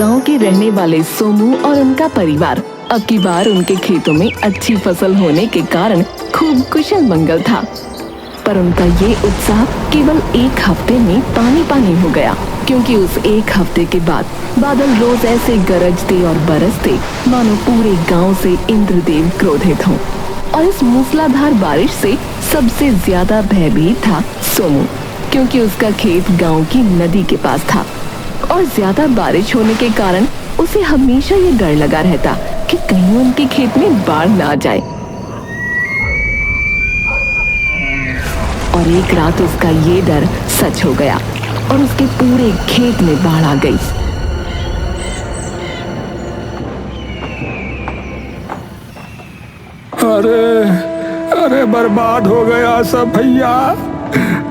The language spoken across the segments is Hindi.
गांव के रहने वाले सोमू और उनका परिवार अब की बार उनके खेतों में अच्छी फसल होने के कारण खूब कुशल मंगल था। पर उनका ये उत्साह केवल एक हफ्ते में पानी पानी हो गया, क्योंकि उस एक हफ्ते के बाद बादल रोज ऐसे गरजते और बरसते मानो पूरे गांव से इंद्रदेव क्रोधित हों। और इस मूसलाधार बारिश से सबसे ज्यादा भयभीत था सोमू, क्योंकि उसका खेत गांव की नदी के पास था और ज्यादा बारिश होने के कारण उसे हमेशा ये डर लगा रहता कि कहीं उनके खेत में बाढ़ ना आ जाए। और एक रात उसका ये डर सच हो गया और उसके पूरे खेत में बाढ़ आ गई। अरे अरे बर्बाद हो गया सब भैया।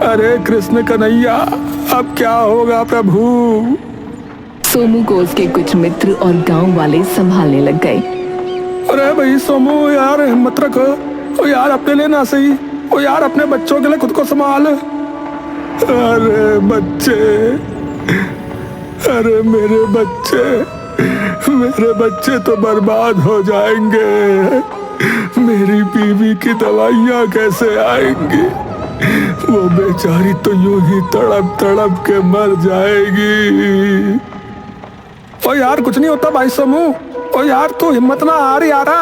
अरे कृष्ण कन्हैया, अब क्या होगा प्रभु। सोमू को उसके कुछ मित्र और गांव वाले संभालने लग गए। अरे भाई सोमू यार, हिम्मत रखो। ओ यार अपने लिए ना सही, ओ यार अपने बच्चों के लिए खुद को संभाल। अरे बच्चे, अरे मेरे बच्चे तो बर्बाद हो जाएंगे। मेरी बीवी की दवाइयाँ कैसे आएंगी। वो बेचारी तो यूं ही तड़प तड़प के मर जाएगी। ओ यार कुछ नहीं होता भाई सोमू। ओ यार तू हिम्मत ना हार यारा।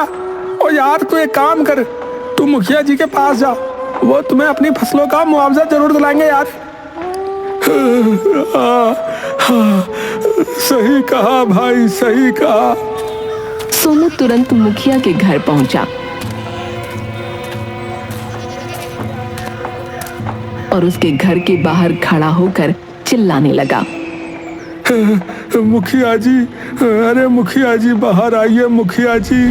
ओ यार तू एक काम कर, तू मुखिया जी के पास जा, वो तुम्हें अपनी फसलों का मुआवजा जरूर दिलाएंगे यार। हाँ, सही कहा भाई, सही कहा। सोमू तुरंत मुखिया के घर पहुंचा और उसके घर के बाहर खड़ा होकर चिल्लाने लगा। मुखिया जी, अरे मुखिया जी बाहर आइए मुखिया जी।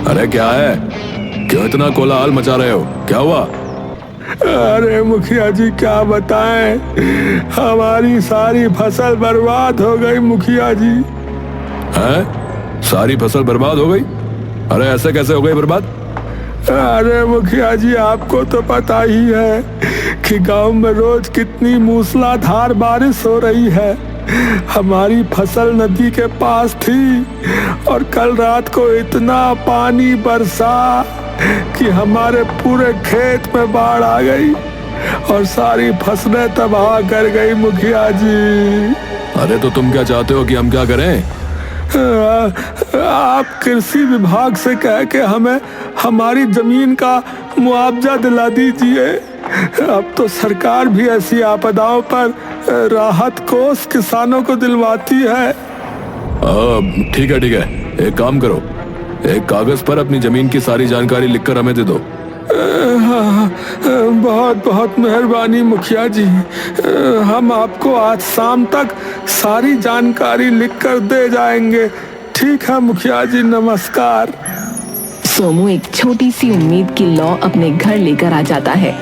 अरे क्या है, क्यों इतना कोलाहल मचा रहे हो, क्या हुआ? अरे मुखिया जी क्या बताएं, हमारी सारी फसल बर्बाद हो गई मुखिया जी। हैं? सारी फसल बर्बाद हो गई? अरे ऐसे कैसे हो गई बर्बाद? अरे मुखिया जी आपको तो पता ही है कि गांव में रोज कितनी मूसलाधार बारिश हो रही है। हमारी फसल नदी के पास थी और कल रात को इतना पानी बरसा कि हमारे पूरे खेत में बाढ़ आ गई और सारी फसलें तबाह कर गई मुखिया जी। अरे तो तुम क्या चाहते हो कि हम क्या करें? आप कृषि विभाग से कह के हमें हमारी जमीन का मुआवजा दिला दीजिए। अब तो सरकार भी ऐसी आपदाओं पर राहत कोष किसानों को दिलवाती है। ठीक है, एक काम करो, एक कागज पर अपनी जमीन की सारी जानकारी लिखकर हमें दे दो। बहुत बहुत मेहरबानी मुखिया जी। हम आपको आज शाम तक सारी जानकारी लिखकर दे जाएंगे। ठीक है मुखिया जी, नमस्कार। सोमू एक छोटी सी उम्मीद की लौ अपने घर लेकर आ जाता है।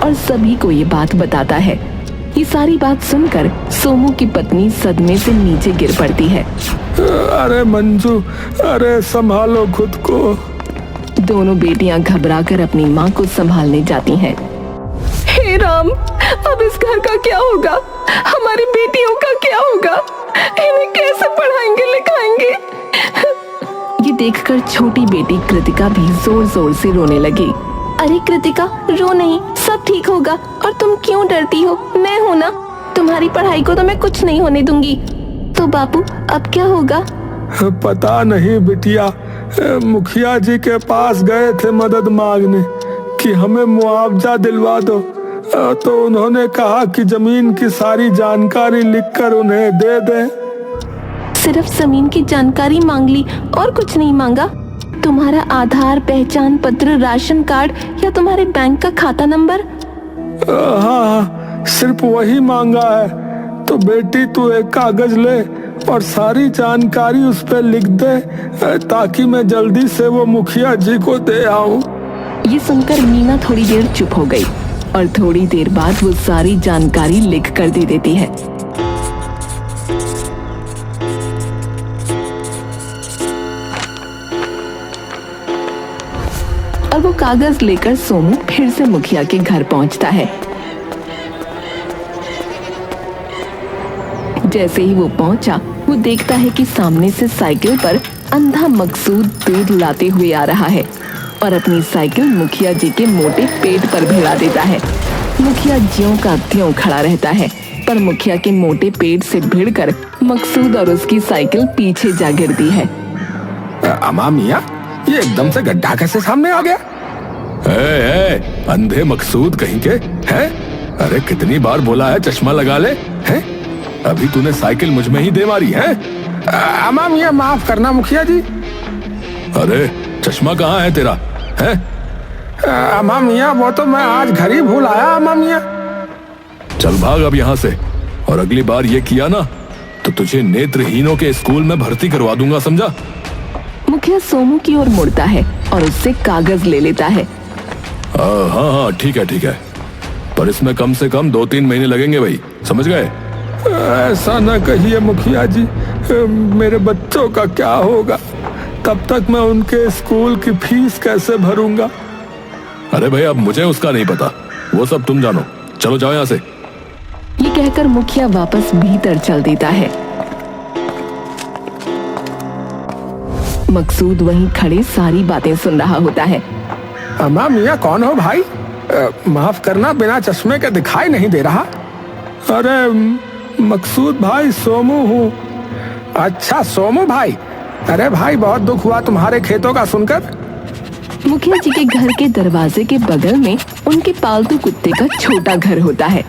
और सभी को ये बात बताता है। ये सारी बात सुनकर सोमू की पत्नी सदमे से नीचे गिर पड़ती है। अरे मंजू, अरे संभालो खुद को। दोनों बेटियां घबराकर अपनी माँ को संभालने जाती हैं। हे राम, अब इस घर का क्या होगा? हमारी बेटियों का क्या होगा? इन्हें कैसे पढ़ाएंगे लिखाएंगे? ये देखकर छोटी बेटी कृतिका भी जोर जोर से रोने लगी। अरे कृतिका, रो नहीं, सब ठीक होगा। और तुम क्यों डरती हो? मैं हूं ना, तुम्हारी पढ़ाई को तो मैं कुछ नहीं होने दूंगी। तो बापू अब क्या होगा? पता नहीं बिटिया, मुखिया जी के पास गए थे मदद मांगने कि हमें मुआवजा दिलवा दो। तो उन्होंने कहा कि जमीन की सारी जानकारी लिखकर उन्हें दे दें। सिर्फ जमीन की जानकारी मांग ली और कुछ नहीं मांगा? तुम्हारा आधार, पहचान पत्र, राशन कार्ड या तुम्हारे बैंक का खाता नंबर? हाँ, सिर्फ वही मांगा है। तो बेटी तू एक कागज ले और सारी जानकारी उस पर लिख दे, ताकि मैं जल्दी से वो मुखिया जी को दे आऊं। ये सुनकर मीना थोड़ी देर चुप हो गई और थोड़ी देर बाद वो सारी जानकारी लिख कर दे देती है। और वो कागज लेकर सोमू फिर से मुखिया के घर पहुंचता है। जैसे ही वो पहुंचा, वो देखता है कि सामने से साइकिल पर अंधा मकसूद दूध लाते हुए आ रहा है और अपनी साइकिल मुखिया जी के मोटे पेट पर भिड़ा देता है। मुखिया ज्यों का त्यों खड़ा रहता है, पर मुखिया के मोटे पेट से भिड़कर मकसूद और उसकी साइकिल पीछे जा गिरती है। अम्मा मियाँ, ये एकदम से गड्ढा कैसे सामने आ गया? अंधे मकसूद कहीं के हैं? अरे कितनी बार बोला है चश्मा लगा ले, हैं? अभी तूने साइकिल मुझ में ही दे मारी है? अम्मा मियाँ माफ करना मुखिया जी। अरे चश्मा कहाँ है तेरा? हैं? अम्मा मियाँ वो तो मैं आज घर ही भूल आया अम्मा मियाँ। चल भाग अब यहाँ से, और अगली बार ये किया ना तो तुझे नेत्रहीनों के स्कूल में भर्ती करवा दूंगा, समझा? मुखिया सोमू की ओर मुड़ता है और उससे कागज ले लेता है। हाँ हाँ ठीक है, पर इसमें कम से कम 2-3 महीने लगेंगे भाई, समझ गए? ऐसा न कहिए मुखिया जी, मेरे बच्चों का क्या होगा? तब तक मैं उनके स्कूल की फीस कैसे भरूंगा? अरे भाई अब मुझे उसका नहीं पता, वो सब तुम जानो। चलो जाओ यहाँ से। ये कहकर मुखिया वापस भीतर चल देता है। मकसूद वहीं खड़े सारी बातें सुन रहा होता है। अम्मा मियाँ कौन हो भाई? माफ करना, बिना चश्मे के दिखाई नहीं दे रहा। अरे मकसूद भाई, सोमू हूँ। अच्छा सोमू भाई, अरे भाई बहुत दुख हुआ तुम्हारे खेतों का सुनकर। मुखिया जी के घर के दरवाजे के बगल में उनके पालतू कुत्ते का छोटा घर होता है।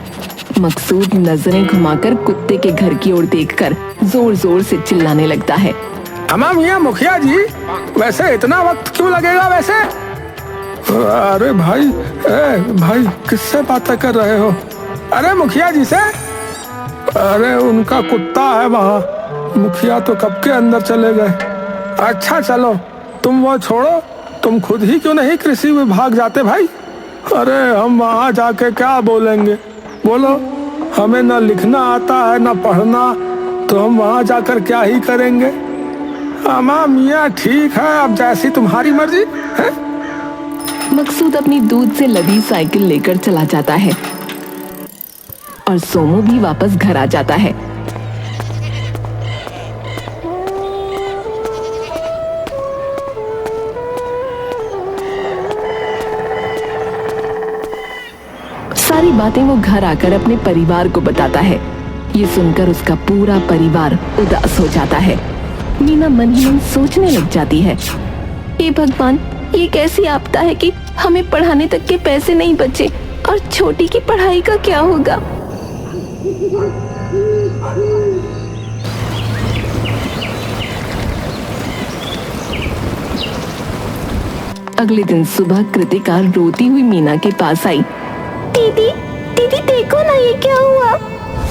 मकसूद नजरें घुमाकर कुत्ते के घर की ओर देखकर जोर जोर से चिल्लाने लगता है। अम्मा मियाँ, मुखिया जी, वैसे इतना वक्त क्यों लगेगा वैसे? अरे भाई, भाई किससे बातें कर रहे हो? अरे मुखिया जी से। अरे उनका कुत्ता है वहाँ, मुखिया तो कब के अंदर चले गए। अच्छा चलो तुम वो छोड़ो, तुम खुद ही क्यों नहीं कृषि विभाग जाते भाई? अरे हम वहाँ जाके क्या बोलेंगे? बोलो, हमें न लिखना आता है न पढ़ना, तो हम वहाँ जाकर क्या ही करेंगे? अम्मा मियाँ ठीक है, अब जैसी तुम्हारी मर्जी है। मकसूद अपनी दूध से लदी साइकिल लेकर चला जाता है और सोमू भी वापस घर आ जाता है। सारी बातें वो घर आकर अपने परिवार को बताता है। ये सुनकर उसका पूरा परिवार उदास हो जाता है। मीना मन ही मन सोचने लग जाती है, हे भगवान, ये कैसी आपदा है कि हमें पढ़ाने तक के पैसे नहीं बचे, और छोटी की पढ़ाई का क्या होगा? अगले दिन सुबह कृतिका रोती हुई मीना के पास आई। दीदी, दीदी देखो ना, ये क्या हुआ?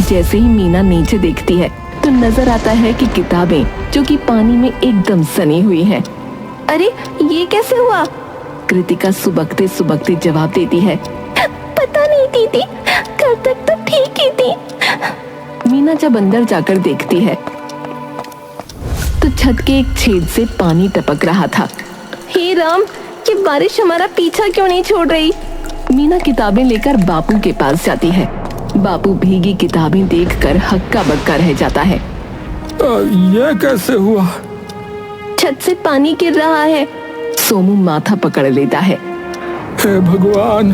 जैसे ही मीना नीचे देखती है तो नजर आता है कि किताबें जो कि पानी में एकदम सनी हुई हैं। अरे ये कैसे हुआ? कृतिका सुबकते सुबकते जवाब देती है, पता नहीं दीदी, कल तक तो ठीक ही थी। मीना जब अंदर जाकर देखती है तो छत के एक छेद से पानी टपक रहा था। हे राम, ये बारिश हमारा पीछा क्यों नहीं छोड़ रही? मीना किताबें लेकर बापू के पास जाती है। बापू भीगी किताबें देखकर हक्का बक्का रह जाता है। ये कैसे हुआ? छत से पानी गिर रहा है। सोमू माथा पकड़ लेता है। हे भगवान,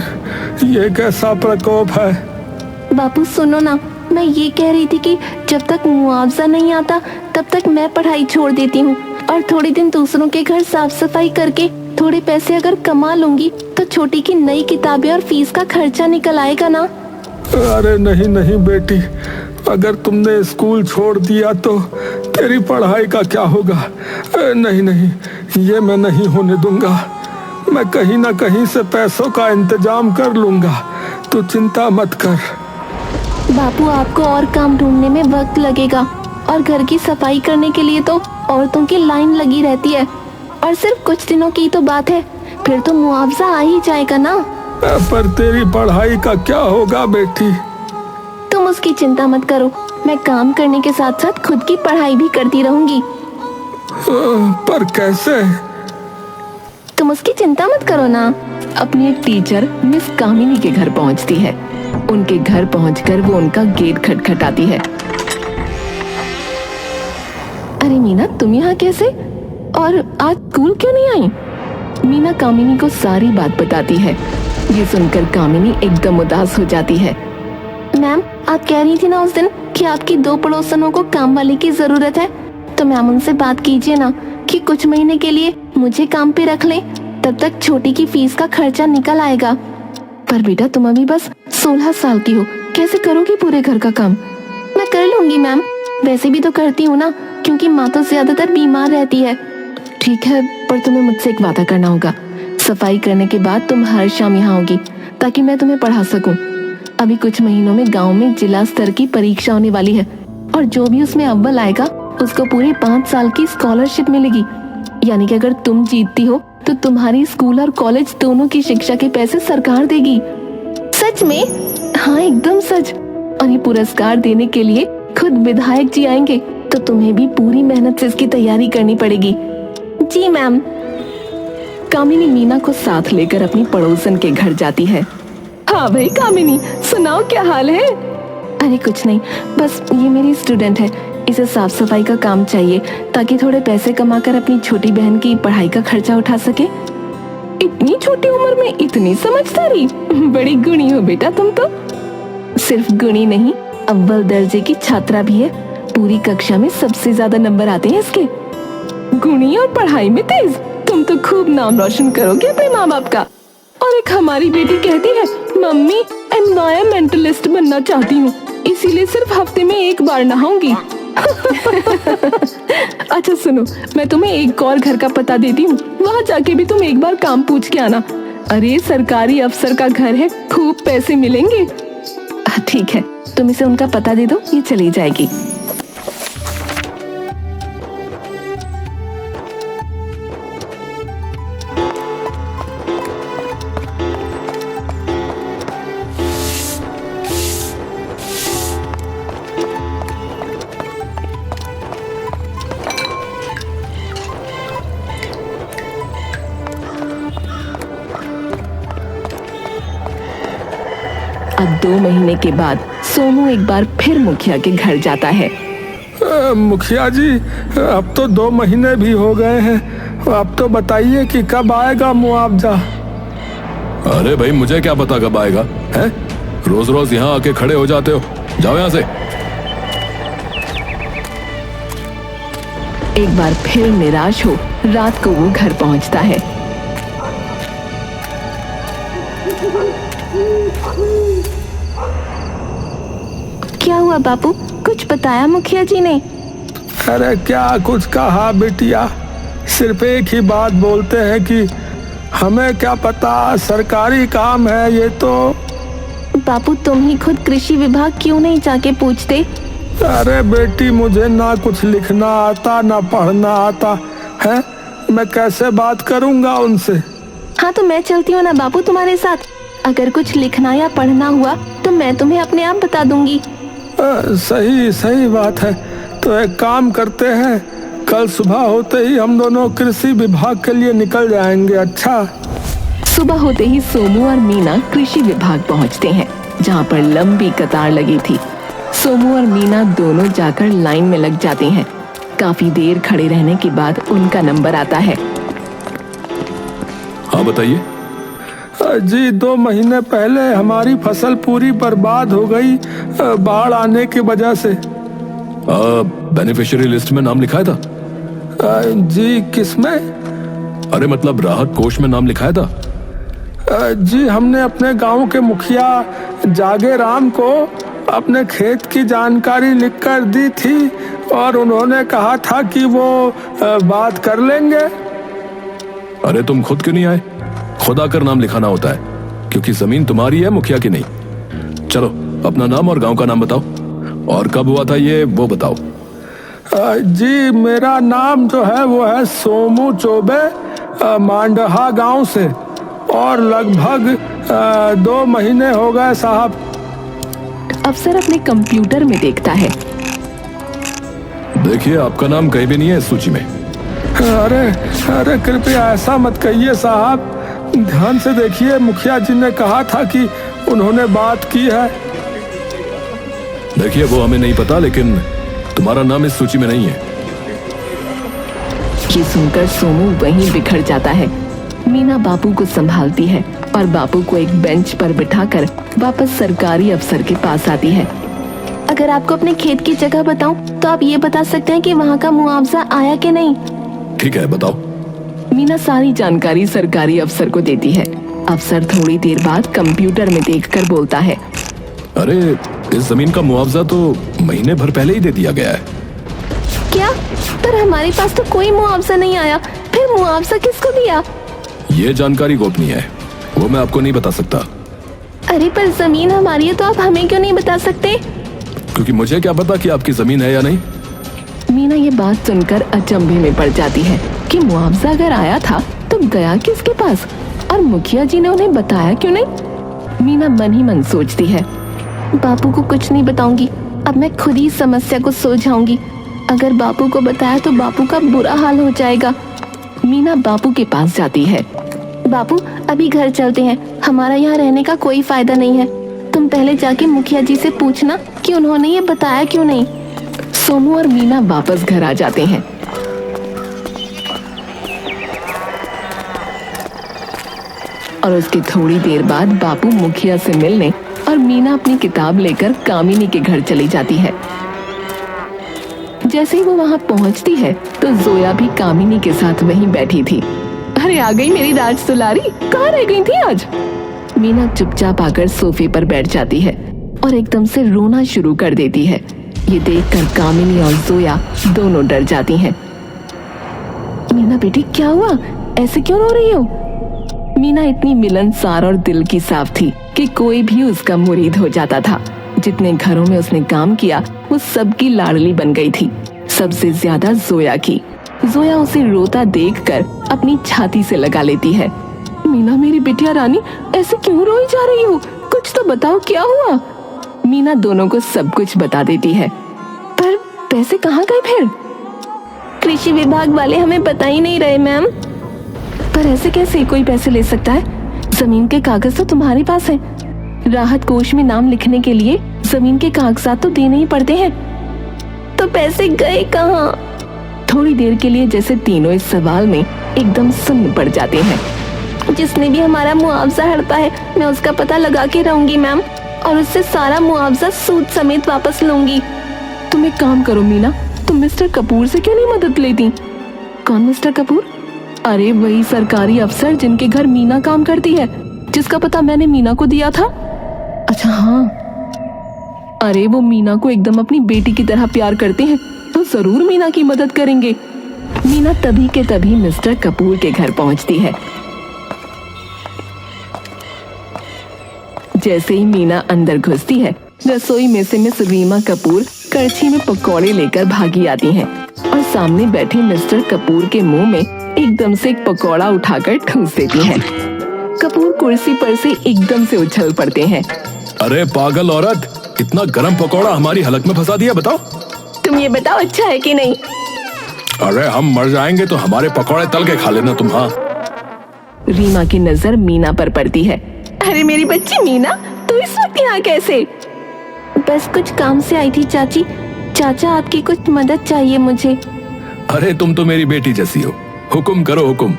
ये कैसा प्रकोप है? बापू सुनो ना, मैं ये कह रही थी कि जब तक मुआवजा नहीं आता तब तक मैं पढ़ाई छोड़ देती हूँ, और थोड़े दिन दूसरों के घर साफ सफाई करके थोड़े पैसे अगर कमा लूंगी तो छोटी की नई किताबें और फीस का खर्चा निकल आएगा ना। अरे नहीं नहीं बेटी, अगर तुमने स्कूल छोड़ दिया तो तेरी पढ़ाई का क्या होगा? नहीं नहीं, ये मैं नहीं होने दूंगा। मैं कहीं ना कहीं से पैसों का इंतजाम कर लूंगा, तू चिंता मत कर। बापू, आपको और काम ढूंढने में वक्त लगेगा, और घर की सफाई करने के लिए तो औरतों की लाइन लगी रहती है, और सिर्फ कुछ दिनों की तो बात है, फिर तो मुआवजा आ ही जाएगा ना। पर तेरी पढ़ाई का क्या होगा बेटी? तुम उसकी चिंता मत करो, मैं काम करने के साथ साथ खुद की पढ़ाई भी करती रहूंगी। पर कैसे? तुम उसकी चिंता मत करो ना। अपनी एक टीचर मिस कामिनी के घर पहुंचती है। उनके घर पहुंचकर वो उनका गेट खटखटाती है। अरे मीना, तुम यहाँ कैसे? और आज स्कूल क्यों नहीं आई? मीना कामिनी को सारी बात बताती है। ये सुनकर कामिनी एकदम उदास हो जाती है। मैम, आप कह रही थी ना उस दिन कि आपकी 2 पड़ोसनों को काम वाले की जरूरत है, तो मैम उनसे बात कीजिए ना कि कुछ महीने के लिए मुझे काम पे रख लें, तब तक छोटी की फीस का खर्चा निकल आएगा। पर बेटा, तुम अभी बस 16 साल की हो, कैसे करोगी पूरे घर का काम? मैं कर लूंगी मैम, वैसे भी तो करती हूँ ना, क्योंकि माँ तो ज्यादातर बीमार रहती है। ठीक है, पर तुम्हें मुझसे एक वादा करना होगा। सफाई करने के बाद तुम हर शाम यहाँ आओगी, ताकि मैं तुम्हें पढ़ा सकूं। अभी कुछ महीनों में गांव में जिला स्तर की परीक्षा होने वाली है, और जो भी उसमें अव्वल आएगा उसको पूरे 5 साल की स्कॉलरशिप मिलेगी। यानी कि अगर तुम जीतती हो तो तुम्हारी स्कूल और कॉलेज दोनों की शिक्षा के पैसे सरकार देगी। सच में? हाँ, एकदम सच। और ये पुरस्कार देने के लिए खुद विधायक जी आएंगे, तो तुम्हें भी पूरी मेहनत से इसकी तैयारी करनी पड़ेगी। जी मैम। कामिनी मीना को साथ लेकर अपनी पड़ोसन के घर जाती है। हाँ भाई कामिनी, सुनाओ क्या हाल है? अरे कुछ नहीं, बस ये मेरी स्टूडेंट है, इसे साफ सफाई का काम चाहिए ताकि थोड़े पैसे कमाकर अपनी छोटी बहन की पढ़ाई का खर्चा उठा सके। इतनी छोटी उम्र में इतनी समझदारी, बड़ी गुणी हो बेटा तुम तो। सिर्फ गुणी नहीं, अव्वल दर्जे की छात्रा भी है। पूरी कक्षा में सबसे ज्यादा नंबर आते हैं इसके। गुणी और पढ़ाई में तेज, तुम तो खूब नाम रोशन करोगे अपने माँ बाप का। और एक हमारी बेटी कहती है, मम्मी एनवायरमेंटलिस्ट बनना चाहती हूँ, इसीलिए सिर्फ हफ्ते में 1 बार नहाऊंगी। अच्छा सुनो, मैं तुम्हें एक और घर का पता देती हूँ, वहाँ जाके भी तुम एक बार काम पूछ के आना। अरे सरकारी अफसर का घर है, खूब पैसे मिलेंगे। ठीक है, तुम इसे उनका पता दे दो, ये चली जाएगी। अब 2 महीने के बाद सोनू एक बार फिर मुखिया के घर जाता है। मुखिया जी, अब तो 2 महीने भी हो गए हैं, अब तो बताइए कि कब आएगा मुआवजा। अरे भाई, मुझे क्या पता कब आएगा है? रोज रोज यहाँ आके खड़े हो जाते हो, जाओ यहाँ से। एक बार फिर निराश हो रात को वो घर पहुंचता है। क्या हुआ बापू, कुछ बताया मुखिया जी ने? अरे क्या कुछ कहा बिटिया, सिर्फ एक ही बात बोलते हैं कि हमें क्या पता, सरकारी काम है ये तो। बापू, तुम ही खुद कृषि विभाग क्यों नहीं जाके पूछते? अरे बेटी, मुझे ना कुछ लिखना आता ना पढ़ना आता है, मैं कैसे बात करूंगा उनसे। हाँ तो मैं चलती हूँ ना बापू तुम्हारे साथ, अगर कुछ लिखना या पढ़ना हुआ तो मैं तुम्हें अपने आप बता दूंगी। सही सही बात है, तो एक काम करते हैं, कल सुबह होते ही हम दोनों कृषि विभाग के लिए निकल जाएंगे। अच्छा। सुबह होते ही सोमू और मीना कृषि विभाग पहुंचते हैं, जहां पर लंबी कतार लगी थी। सोमू और मीना दोनों जाकर लाइन में लग जाते हैं। काफी देर खड़े रहने के बाद उनका नंबर आता है। हाँ बताइए। जी, 2 महीने पहले हमारी फसल पूरी बर्बाद हो गई बाढ़ आने की वजह से। बेनिफिशियरी लिस्ट में नाम लिखाया था? जी, किसमें? अरे मतलब राहत कोष में नाम लिखाया था? जी, हमने अपने गांव के मुखिया जागे राम को अपने खेत की जानकारी लिखकर दी थी, और उन्होंने कहा था कि वो बात कर लेंगे। अरे तुम खुद क्यों नहीं आए? खुद आकर नाम लिखाना होता है, क्योंकि जमीन तुम्हारी है, मुखिया की नहीं। चलो अपना नाम और गांव का नाम बताओ, और कब हुआ था ये वो बताओ। जी, मेरा नाम जो है वो है सोमू चौबे, मांडहा गांव से, और लगभग 2 महीने हो गए साहब। अफसर अपने कंप्यूटर में देखता है। देखिए, आपका नाम कहीं भी नहीं है इस सूची में। अरे अरे कृपया ऐसा मत कहिए साहब, ध्यान से देखिए, मुखिया जी ने कहा था कि उन्होंने बात की है। देखिए वो हमें नहीं पता, लेकिन तुम्हारा नाम इस सूची में नहीं है। ये सुनकर सोमू वहीं बिखर जाता है। मीना बापू को संभालती है और बापू को एक बेंच पर बिठाकर वापस सरकारी अफसर के पास आती है। अगर आपको अपने खेत की जगह बताऊं तो आप ये बता सकते हैं कि वहाँ का मुआवजा आया कि नहीं? ठीक है, बताओ। मीना सारी जानकारी सरकारी अफसर को देती है। अफसर थोड़ी देर बाद कंप्यूटर में देखकर बोलता है, अरे इस जमीन का मुआवजा तो महीने भर पहले ही दे दिया गया है। क्या? पर हमारे पास तो कोई मुआवजा नहीं आया, फिर मुआवजा किसको दिया? ये जानकारी गोपनीय है, वो मैं आपको नहीं बता सकता। अरे पर जमीन हमारी है तो आप हमें क्यों नहीं बता सकते? क्योंकि मुझे क्या पता कि आपकी जमीन है या नहीं। मीना ये बात सुनकर अचंभे में पड़ जाती है कि मुआवजा अगर आया था तो गया किसके पास, और मुखिया जी ने उन्हें बताया क्यों नहीं? मीना मन ही मन सोचती है, बापू को कुछ नहीं बताऊंगी, अब मैं खुद ही समस्या को सुलझाऊंगी। अगर बापू को बताया तो बापू का बुरा हाल हो जाएगा। मीना बापू के पास जाती है। बापू अभी घर चलते हैं, हमारा यहाँ रहने का कोई फायदा नहीं है। तुम पहले जाके मुखिया जी से पूछना कि उन्होंने ये बताया क्यों नहीं। सोमू और मीना वापस घर आ जाते हैं। और उसके थोड़ी देर बाद बापू मुखिया से मिलने और मीना अपनी किताब लेकर कामिनी के घर चली जाती है। जैसे ही वो वहां पहुंचती है तो जोया भी कामिनी के साथ वहीं बैठी थी। अरे आ गई मेरी राज दुलारी, कहाँ रह गई थी आज? मीना चुपचाप आकर सोफे पर बैठ जाती है और एकदम से रोना शुरू कर देती है। ये देखकर कामिनी और जोया दोनों डर जाती हैं। मीना बेटी क्या हुआ, ऐसे क्यों रो रही हो? मीना इतनी मिलनसार और दिल की साफ थी कि कोई भी उसका मुरीद हो जाता था। जितने घरों में उसने काम किया वो सबकी लाडली बन गई थी, सबसे ज्यादा जोया की। जोया उसे रोता देखकर अपनी छाती से लगा लेती है। मीना मेरी बिटिया रानी, ऐसे क्यों रोई जा रही हो? कुछ तो बताओ, क्या हुआ? मीना दोनों को सब कुछ बता देती है। पर पैसे कहाँ गए फिर? कृषि विभाग वाले हमें बता ही नहीं रहे मैम। पर ऐसे कैसे कोई पैसे ले सकता है? जमीन के कागज तो तुम्हारे पास है। राहत कोष में नाम लिखने के लिए जमीन के कागजात तो देने ही पड़ते हैं। तो पैसे गए कहाँ? थोड़ी देर के लिए जैसे तीनों इस सवाल में एकदम सुन्न पड़ जाते हैं। जिसने भी हमारा मुआवजा हड़पा है मैं उसका पता लगा के रहूंगी मैम, और उससे सारा मुआवजा सूद समेत वापस लूंगी। तुम एक काम करो मीना, तुम मिस्टर कपूर से क्यों नहीं मदद लेती? कौन मिस्टर कपूर? अरे वही सरकारी अफसर जिनके घर मीना काम करती है, जिसका पता मैंने मीना को दिया था। अच्छा हाँ, अरे वो मीना को एकदम अपनी बेटी की तरह प्यार करते हैं, तो जरूर मीना की मदद करेंगे। मीना तभी के तभी मिस्टर कपूर के घर पहुंचती है। जैसे ही मीना अंदर घुसती है, रसोई में से मिस रीमा कपूर कड़छी में पकौड़े लेकर भागी आती हैं और सामने बैठे मिस्टर कपूर के मुंह में एकदम से एक पकौड़ा उठाकर ठूस देती हैं। कपूर कुर्सी पर से एकदम से उछल पड़ते हैं। अरे पागल औरत, इतना गरम पकौड़ा हमारी हलक में फंसा दिया, बताओ। तुम ये बताओ अच्छा है कि नहीं? अरे हम मर जाएंगे तो हमारे पकौड़े तल के खा लेना तुम। हाँ। रीमा की नजर मीना पर पड़ती है। अरे मेरी बच्ची मीना, तू इस वक्त यहाँ कैसे? बस कुछ काम से आई थी चाची। चाचा आपकी कुछ मदद चाहिए मुझे। अरे तुम तो मेरी बेटी जैसी हो, हुक्म करो हुक्म।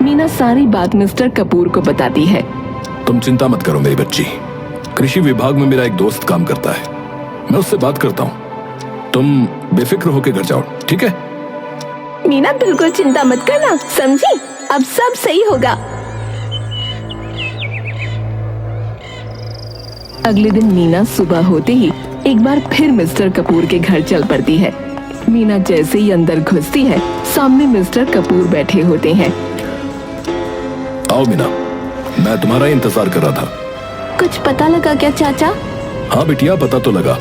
मीना सारी बात मिस्टर कपूर को बताती है। तुम चिंता मत करो मेरी बच्ची, कृषि विभाग में मेरा एक दोस्त काम करता है, मैं उससे बात करता हूँ। तुम बेफिक्र होकर घर जाओ, ठीक है? मीना बिल्कुल चिंता मत करना, समझी? अब सब सही होगा। अगले दिन मीना सुबह होते ही एक बार फिर मिस्टर कपूर के घर चल पड़ती है। मीना जैसे ही अंदर घुसती है, सामने मिस्टर कपूर बैठे होते हैं। आओ मीना, मैं तुम्हारा इंतजार कर रहा था। कुछ पता लगा क्या चाचा? हाँ बिटिया, पता तो लगा।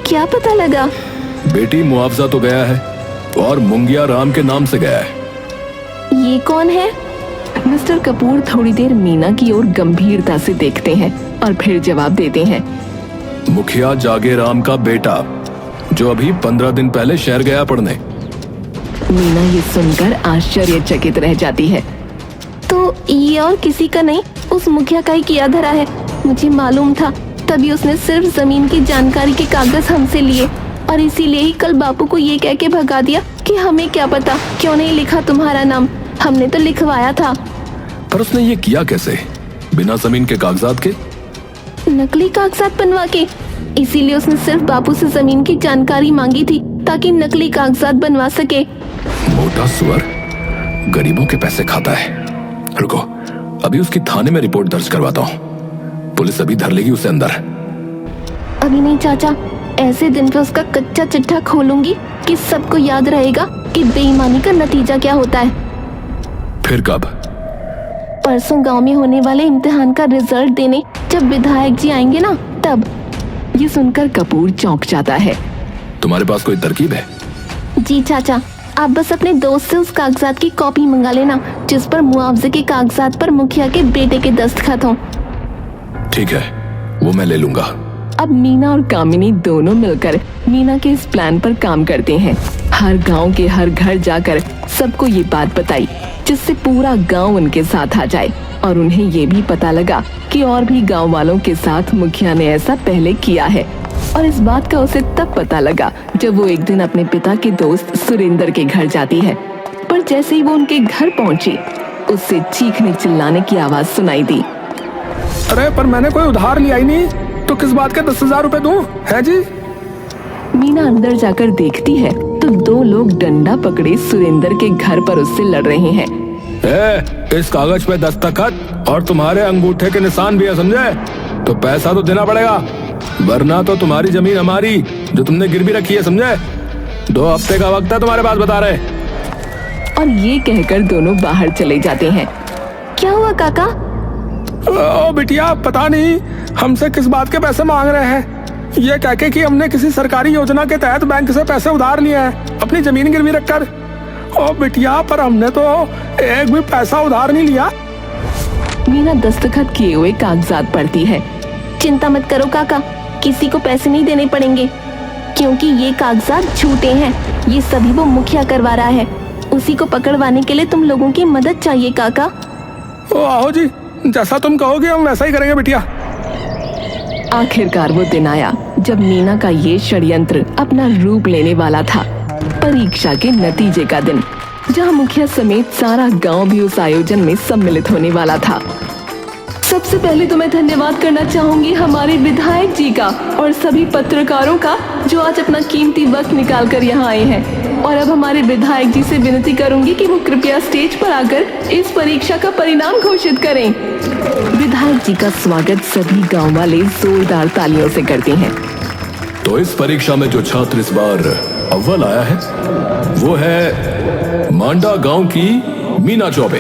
क्या पता लगा? बेटी मुआवजा तो गया है और मुंगिया राम के नाम से गया है। ये कौन है? मिस्टर कपूर थोड़ी देर मीना की ओर गंभीरता से देखते हैं और फिर जवाब देते हैं। मुखिया जागे राम का बेटा, जो अभी 15 दिन पहले शहर गया पढ़ने। मीना ये सुनकर आश्चर्यचकित रह जाती है। तो ये और किसी का नहीं, उस मुखिया का ही किया धरा है। मुझे मालूम था, तभी उसने सिर्फ जमीन की जानकारी के कागज हमसे लिए और इसीलिए ही कल बापू को ये कह के भगा दिया कि हमें क्या पता क्यों नहीं लिखा तुम्हारा नाम, हमने तो लिखवाया था। पर उसने ये किया कैसे, बिना जमीन के कागजात के? नकली कागजात बनवा के। इसीलिए उसने सिर्फ बापू से जमीन की जानकारी मांगी थी ताकि नकली कागजात बनवा सके। मोटा सुअर गरीबों के पैसे खाता है। रुको, अभी उसकी थाने में रिपोर्ट दर्ज करवाता हूँ। पुलिस अभी धर लेगी उसे अंदर। अभी नहीं चाचा, ऐसे दिन पे उसका कच्चा चिट्ठा खोलूंगी कि सबको याद रहेगा कि बेईमानी का नतीजा क्या होता है। फिर कब? परसों गांव में होने वाले इम्तिहान का रिजल्ट देने जब विधायक जी आएंगे ना, तब। ये सुनकर कपूर चौंक जाता है। तुम्हारे पास कोई तरकीब है? जी चाचा, आप बस अपने दोस्त से उस कागजात की कॉपी मंगा लेना जिस पर मुआवजे के कागजात पर मुखिया के बेटे के दस्तखत हों। ठीक है, वो मैं ले लूंगा। अब मीना और कामिनी दोनों मिलकर मीना के इस प्लान पर काम करते हैं। हर गांव के हर घर जाकर सबको ये बात बताई जिससे पूरा गांव उनके साथ आ जाए और उन्हें ये भी पता लगा कि और भी गांव वालों के साथ मुखिया ने ऐसा पहले किया है। और इस बात का उसे तब पता लगा जब वो एक दिन अपने पिता के दोस्त सुरेंद्र के घर जाती है। पर जैसे ही वो उनके घर पहुंची, उससे चीखने चिल्लाने की आवाज सुनाई दी। अरे पर मैंने कोई उधार लिया ही नहीं, तो किस बात के 10,000 रुपए दूं? है जी। मीना अंदर जाकर देखती है तो दो लोग डंडा पकड़े सुरेंद्र के घर पर उससे लड़ रहे हैं। इस कागज पे दस्तखत और तुम्हारे अंगूठे के निशान भी है, समझे? तो पैसा तो देना पड़ेगा, वरना तो तुम्हारी जमीन हमारी जो तुमने गिरवी रखी है, समझे? 2 हफ्ते का वक्त है तुम्हारे पास, बता रहे। और ये कहकर दोनों बाहर चले जाते हैं। क्या हुआ काका? ओ बिटिया, पता नहीं हमसे किस बात के पैसे मांग रहे हैं। ये कह के कि हमने किसी सरकारी योजना के तहत बैंक से पैसे उधार लिए हैं अपनी जमीन गिरवी रखकर। ओ बिटिया, पर हमने तो एक भी पैसा उधार नहीं लिया। मीना दस्तखत किए हुए कागजात पढ़ती है। चिंता मत करो काका, किसी को पैसे नहीं देने पड़ेंगे क्योंकि ये कागजात झूठे हैं। ये सभी वो मुखिया करवा रहा है। उसी को पकड़वाने के लिए तुम लोगों की मदद चाहिए काका। ओ आओ जी, जैसा तुम कहोगे हम वैसा ही करेंगे बिटिया। आखिरकार वो दिन आया जब मीना का ये षड्यंत्र अपना रूप लेने वाला था। परीक्षा के नतीजे का दिन, जहां मुखिया समेत सारा गांव भी उस आयोजन में सम्मिलित होने वाला था। सबसे पहले तो मैं धन्यवाद करना चाहूंगी हमारे विधायक जी का और सभी पत्रकारों का जो आज अपना कीमती वक्त निकाल कर यहाँ आए हैं। और अब हमारे विधायक जी से विनती करूंगी कि वो कृपया स्टेज पर आकर इस परीक्षा का परिणाम घोषित करें। विधायक जी का स्वागत सभी गांव वाले जोरदार तालियों से करते हैं। तो इस परीक्षा में जो छात्र इस बार अव्वल आया है वो है मांडा गांव की मीना चौबे।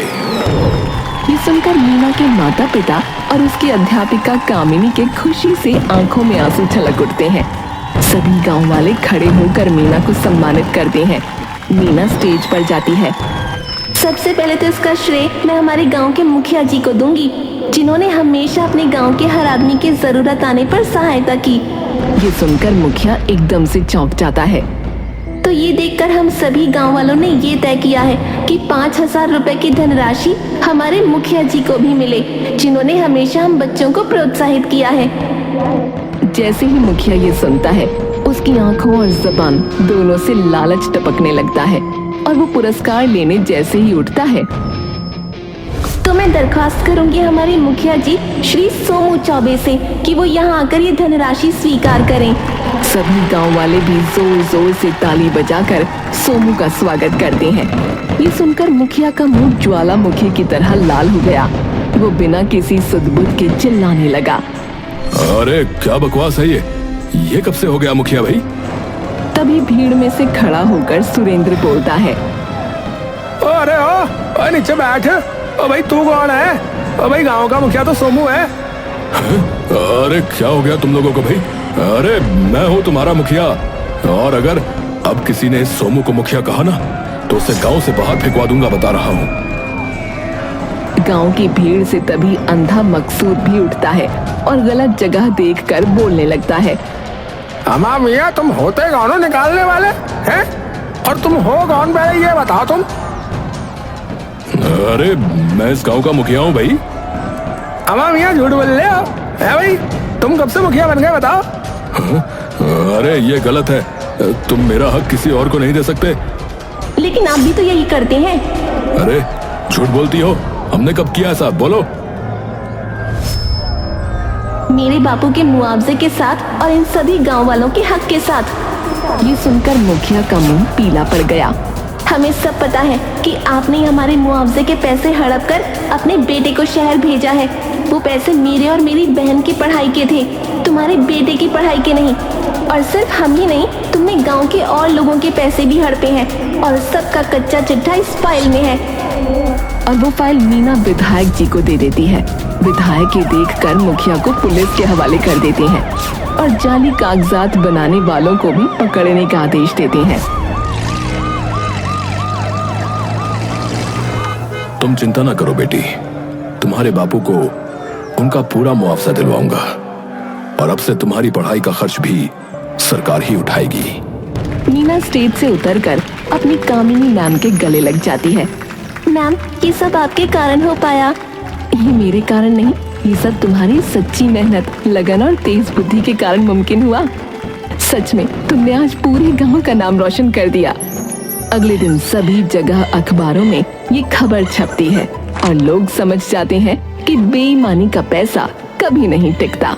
ये सुनकर मीना के माता पिता और उसकी अध्यापिका कामिनी के खुशी से आंखों में आंसू छलक उठते हैं। सभी गांव वाले खड़े होकर मीना को सम्मानित करते हैं। मीना स्टेज पर जाती है। सबसे पहले तो इसका श्रेय मैं हमारे गांव के मुखिया जी को दूंगी, जिन्होंने हमेशा अपने गांव के हर आदमी की जरूरत आने पर सहायता की। ये सुनकर मुखिया एकदम से चौंक जाता है। तो ये देखकर हम सभी गांव वालों ने ये तय किया है कि 5,000 रुपए की धनराशि हमारे मुखिया जी को भी मिले, जिन्होंने हमेशा हम बच्चों को प्रोत्साहित किया है। जैसे ही मुखिया ये सुनता है, उसकी आंखों और जबान दोनों से लालच टपकने लगता है और वो पुरस्कार लेने जैसे ही उठता है तो मैं दरख्वास्त करूंगी हमारे मुखिया जी श्री सोमू चौबे से कि वो यहाँ आकर ये धनराशि स्वीकार करें। सभी गांव वाले भी जोर जोर से ताली बजाकर सोमू का स्वागत करते हैं। ये सुनकर मुखिया का मुंह ज्वालामुखी की तरह लाल हो गया। वो बिना किसी सुध-बुध के चिल्लाने लगा। अरे क्या बकवास है ये कब से हो गया मुखिया भाई? तभी भीड़ में से खड़ा होकर सुरेंद्र बोलता है। अरे ओ नीचे बैठ। ओ भाई तू कौन है? ओ भाई गांव का मुखिया तो सोमू है। अरे क्या हो गया तुम लोगों को भाई? अरे मैं हूँ तुम्हारा मुखिया, और अगर अब किसी ने सोमू को मुखिया कहा ना तो उसे गांव से बाहर फेंकवा दूंगा, बता रहा हूँ। गांव की भीड़ से तभी अंधा मकसूद भी उठता है और गलत जगह देखकर बोलने लगता है। अम्मा मियाँ, तुम होते गानों निकालने वाले हैं? और तुम हो कौन पहले ये बताओ तुम? अरे मैं इस गांव का मुखिया हूँ भाई। अमा मियाँ झूठ बोल रहे हो है भाई? तुम कब से मुखिया बन गए बताओ? अरे ये गलत है, तुम मेरा हक किसी और को नहीं दे सकते। लेकिन आप भी तो यही करते हैं। अरे झूठ बोलती हो, हमने कब किया ऐसा? बोलो। मेरे बापू के मुआवजे के साथ और इन सभी गांव वालों के हक के साथ। ये सुनकर मुखिया का मुंह पीला पड़ गया। हमें सब पता है कि आपने हमारे मुआवजे के पैसे हड़प कर अपने बेटे को शहर भेजा है। वो पैसे मेरे और मेरी बहन की पढ़ाई के थे, तुम्हारे बेटे की पढ़ाई के नहीं। और सिर्फ हम ही नहीं, तुमने गांव के और लोगों के पैसे भी हड़पे हैं और सबका कच्चा चिट्ठा इस फाइल में है। और वो फाइल मीना विधायक जी को दे देती है। विधायक ये देखकर मुखिया को पुलिस के हवाले कर देते हैं और जाली कागजात बनाने वालों को भी पकड़ने का आदेश देते हैं। तुम चिंता ना करो बेटी, तुम्हारे बापू को उनका पूरा मुआवजा दिलवाऊंगा और अब से तुम्हारी पढ़ाई का खर्च भी सरकार ही उठाएगी। मीना स्टेज से उतरकर अपनी कामिनी मैम के गले लग जाती है। मैम, ये सब आपके कारण हो पाया। ये मेरे कारण नहीं, ये सब तुम्हारी सच्ची मेहनत, लगन और तेज बुद्धि के कारण मुमकिन हुआ। सच में तुमने आज पूरे गांव का नाम रोशन कर दिया। अगले दिन सभी जगह अखबारों में ये खबर छपती है और लोग समझ जाते हैं कि बेईमानी का पैसा कभी नहीं टिकता।